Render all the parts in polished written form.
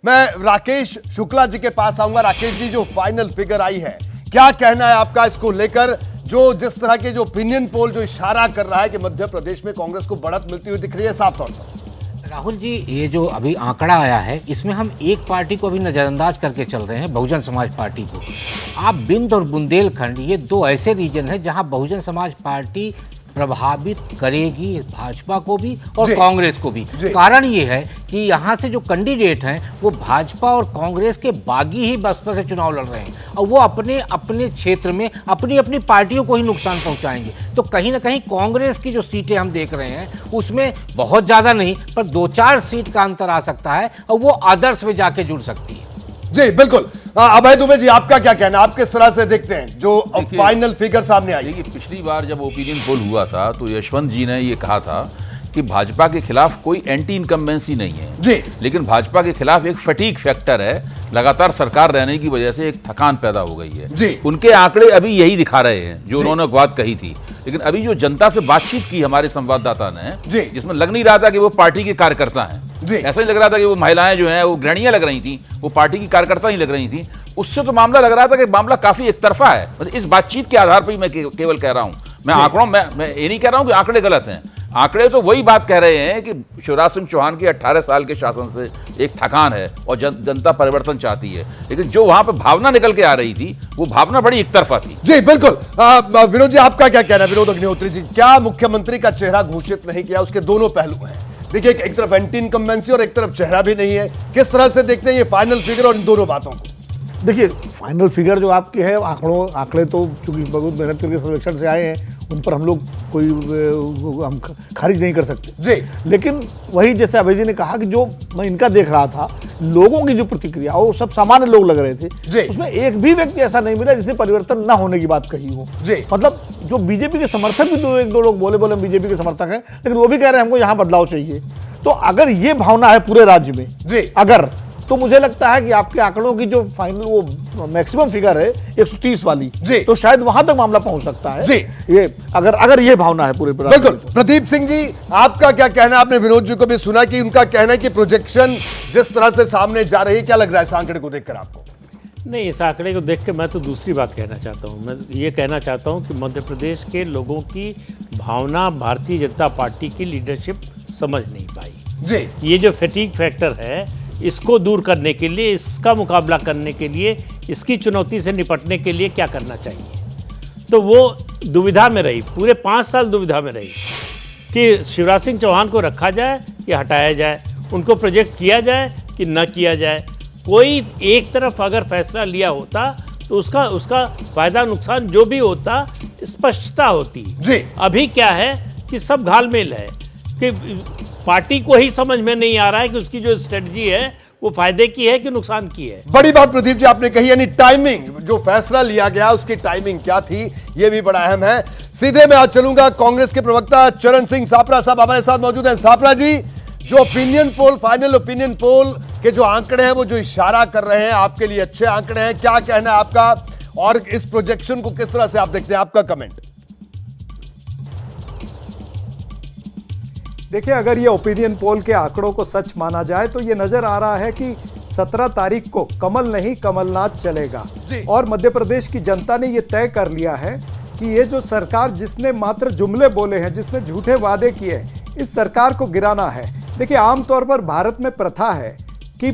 मैं राकेश शुक्ला जी के पास आऊंगा। राकेश जी, जो फाइनल फिगर आई है, क्या कहना है आपका इसको लेकर? जो जिस तरह के जो ओपिनियन पोल जो इशारा कर रहा है कि मध्य प्रदेश में कांग्रेस को बढ़त मिलती हुई दिख रही है साफ तौर पर। राहुल जी, ये जो अभी आंकड़ा आया है इसमें हम एक पार्टी को अभी नज़रअंदाज करके चल रहे हैं, बहुजन समाज पार्टी को। आप बिंद और बुंदेलखंड, ये दो ऐसे रीजन हैं जहां बहुजन समाज पार्टी प्रभावित करेगी भाजपा को भी और कांग्रेस को भी। कारण ये है कि यहाँ से जो कैंडिडेट हैं वो भाजपा और कांग्रेस के बागी ही बसपा से चुनाव लड़ रहे हैं और वो अपने अपने क्षेत्र में अपनी अपनी पार्टियों को ही नुकसान पहुंचाएंगे। तो कहीं ना कहीं कांग्रेस की जो सीटें हम देख रहे हैं उसमें बहुत ज़्यादा नहीं पर 2-4 सीट का अंतर आ सकता है और वो आदर्श में जाके जुड़ सकती है। जी बिल्कुल। अभय दुबे जी, आपका क्या कहना है? आप किस तरह से देखते हैं जो फाइनल फिगर सामने आई? देखिए, पिछली बार जब ओपिनियन पोल हुआ था तो यशवंत जी ने ये कहा था कि भाजपा के खिलाफ कोई एंटी इनकम्बेंसी नहीं है जी, लेकिन भाजपा के खिलाफ एक फटीग फैक्टर है, लगातार सरकार रहने की वजह से एक थकान पैदा हो गई है जी। उनके आंकड़े अभी यही दिखा रहे हैं जो उन्होंने बात कही थी। लेकिन अभी जो जनता से बातचीत की हमारे संवाददाता ने, जिसमें लग नहीं रहा था कि वो पार्टी के कार्यकर्ता हैं, ऐसा ही लग रहा था कि वो महिलाएं जो हैं वो गृहणियां लग रही थी, वो पार्टी की कार्यकर्ता ही लग रही थी। उससे तो मामला लग रहा था कि मामला काफी एक तरफा है। मतलब इस बातचीत के आधार पर ही मैं केवल कह रहा हूं, मैं आंकड़ों मैं ये नहीं कह रहा हूं कि आंकड़े गलत हैं। आंकड़े तो वही बात कह रहे हैं कि शिवराज सिंह चौहान के 18 साल के शासन से एक थकान है और जनता परिवर्तन चाहती है, लेकिन जो वहां पर भावना निकल के आ रही थी वो भावना बड़ी एक तरफा थी। जी बिल्कुल। विनोद जी, आपका क्या कहना है? विनोद अग्निहोत्री जी, क्या मुख्यमंत्री का चेहरा घोषित नहीं किया? उसके दोनों पहलू हैं। देखिए, एक तरफ एंटी इनकम्बेंसी और एक तरफ चेहरा भी नहीं है। किस तरह से देखते हैं ये फाइनल फिगर और इन दोनों बातों को? देखिए, फाइनल फिगर जो आपके है, आंकड़े तो चूंकि बहुत मेहनत करके सर्वेक्षण से आए हैं, उन पर हम लोग कोई हम खारिज नहीं कर सकते जी। लेकिन वही जैसे अभय जी ने कहा कि जो मैं इनका देख रहा था, लोगों की जो प्रतिक्रिया, वो सब सामान्य लोग लग रहे थे। उसमें एक भी व्यक्ति ऐसा नहीं मिला जिसने परिवर्तन ना होने की बात कही हो। मतलब जो बीजेपी के समर्थक भी एक दो लोग बोले बीजेपी के समर्थक हैं, लेकिन वो भी कह रहे हैं हमको यहाँ बदलाव चाहिए। तो अगर ये भावना है पूरे राज्य में, अगर तो मुझे लगता है कि आपके आंकड़ों की जो फाइनल वो मैक्सिमम फिगर है 130 वाली, तो शायद वहां तक मामला पहुंच सकता है। ये अगर ये भावना है पूरे। बिल्कुल। प्रदीप सिंह जी, आपका क्या कहना? आपने विनोद जी को भी सुना कि उनका कहना है कि प्रोजेक्शन जिस तरह से सामने जा रही है, क्या लग रहा है इस आंकड़े को देखकर आपको? नहीं, इस आंकड़े को देख के मैं तो दूसरी बात कहना चाहता हूँ। मैं ये कहना चाहता हूँ कि मध्य प्रदेश के लोगों की भावना भारतीय जनता पार्टी की लीडरशिप समझ नहीं पाई जी। ये जो फैटिग फैक्टर है, इसको दूर करने के लिए, इसका मुकाबला करने के लिए, इसकी चुनौती से निपटने के लिए क्या करना चाहिए, तो वो दुविधा में रही। पूरे 5 साल दुविधा में रही कि शिवराज सिंह चौहान को रखा जाए कि हटाया जाए, उनको प्रोजेक्ट किया जाए कि न किया जाए। कोई एक तरफ अगर फैसला लिया होता तो उसका फायदा नुकसान जो भी होता स्पष्टता होती जी। अभी क्या है कि सब घालमेल है कि पार्टी को ही समझ में नहीं आ रहा है कि उसकी जो स्ट्रेटजी है वो फायदे की है कि नुकसान की है। बड़ी बात प्रदीप जी आपने कही, यानी टाइमिंग, जो फैसला लिया गया उसकी टाइमिंग क्या थी, ये भी बड़ा अहम है। सीधे मैं आज चलूंगा कांग्रेस के प्रवक्ता चरण सिंह सापरा साहब हमारे साथ मौजूद हैं। सापरा जी, जो opinion poll, final opinion poll के जो आंकड़े हैं वो जो इशारा कर रहे हैं, आपके लिए अच्छे आंकड़े हैं, क्या कहना है आपका और इस प्रोजेक्शन को किस तरह से आप देखते हैं? आपका कमेंट। देखिए, अगर ये ओपिनियन पोल के आंकड़ों को सच माना जाए तो ये नजर आ रहा है कि 17 तारीख को कमल नहीं कमलनाथ चलेगा। और मध्य प्रदेश की जनता ने ये तय कर लिया है कि ये जो सरकार जिसने मात्र जुमले बोले हैं, जिसने झूठे वादे किए, इस सरकार को गिराना है। देखिए, आमतौर पर भारत में प्रथा है कि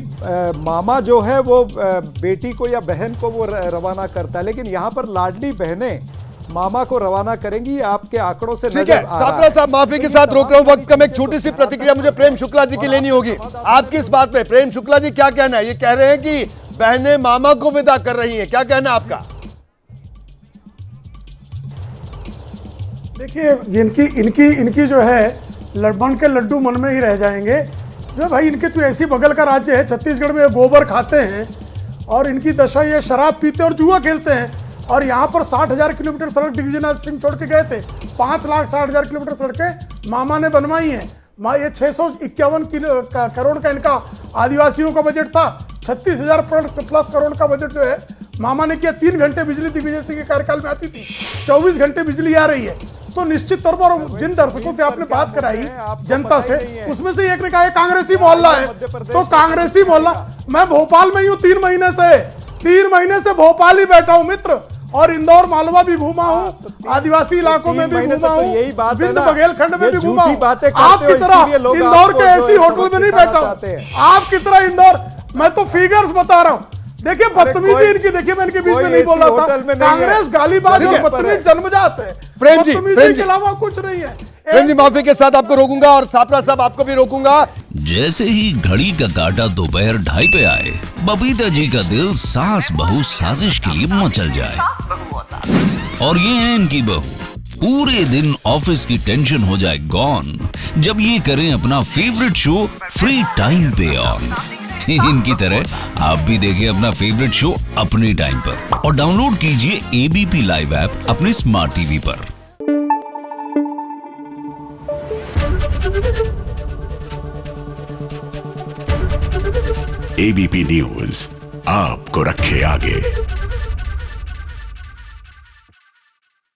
मामा जो है वो बेटी को या बहन को वो रवाना करता है, लेकिन यहाँ पर लाडली बहनें मामा को रवाना करेंगी। आपके आंकड़ों से ठीक है। सापरा साहब, माफी के साथ रोक रहा हूं, वक्त कम। एक छोटी सी प्रतिक्रिया मुझे प्रेम शुक्ला जी की लेनी होगी आपकी इस बात पे। प्रेम शुक्ला जी, क्या कहना है? ये कह रहे हैं कि बहनें मामा को विदा कर रही हैं, क्या कहना है आपका? देखिए, इनकी जो है लड़बन के लड्डू मन में ही रह जाएंगे। जो भाई, इनके तो ऐसी बगल का राज्य है, छत्तीसगढ़ में गोबर खाते हैं और इनकी दशा ये शराब पीते और जुआ खेलते हैं। और यहाँ पर 60,000 किलोमीटर सड़क दिग्विजयनाथ सिंह छोड़ के गए थे। 5,60,000 किलोमीटर सड़कें मामा ने बनवाई हैं। ये 651 करोड़ का इनका आदिवासियों का बजट था। 36,000 प्लस करोड़ का बजट जो है मामा ने किया। 3 घंटे बिजली दिग्विजय सिंह के कार्यकाल में आती थी, 24 घंटे बिजली आ रही है। तो निश्चित तौर पर जिन दर्शकों से आपने बात कराई जनता से, उसमें से एक ने कहा कांग्रेसी मोहल्ला है, तो कांग्रेसी मोहल्ला, मैं भोपाल में ही हूँ 3 महीने से भोपाल ही बैठा हूँ मित्र, और इंदौर मालवा भी घूमा हूँ, आदिवासी इलाकों में भी घूमा हूँ, विंध्य बघेलखंड में भी घूमा हूँ। आपकी तरह इंदौर के ऐसी होटल में नहीं बैठा हूँ, आपकी तरह इंदौर, मैं तो फिगर्स बता रहा हूँ। देखिए बदतमीजी इनकी, देखिए मैं इनके बीच में नहीं बोल रहा था, कांग्रेस गालीबाज और बदतमीज जन्मजात है, बदतमीजी के अलावा कुछ नहीं है। प्रेम जी माफी के साथ आपको रोकूंगा और सापरा साहब आपको भी रोकूंगा। जैसे ही घड़ी का काटा दोपहर 2:30 पे आए, बबीता जी का दिल सास बहू साजिश के लिए मचल जाए। और ये है इनकी बहू, पूरे दिन ऑफिस की टेंशन हो जाए गॉन जब ये करें अपना फेवरेट शो फ्री टाइम पे ऑन। इनकी तरह आप भी देखिए अपना फेवरेट शो अपने टाइम पर और डाउनलोड कीजिए एबीपी लाइव ऐप अपने स्मार्ट टीवी पर। एबीपी न्यूज आपको रखे आगे।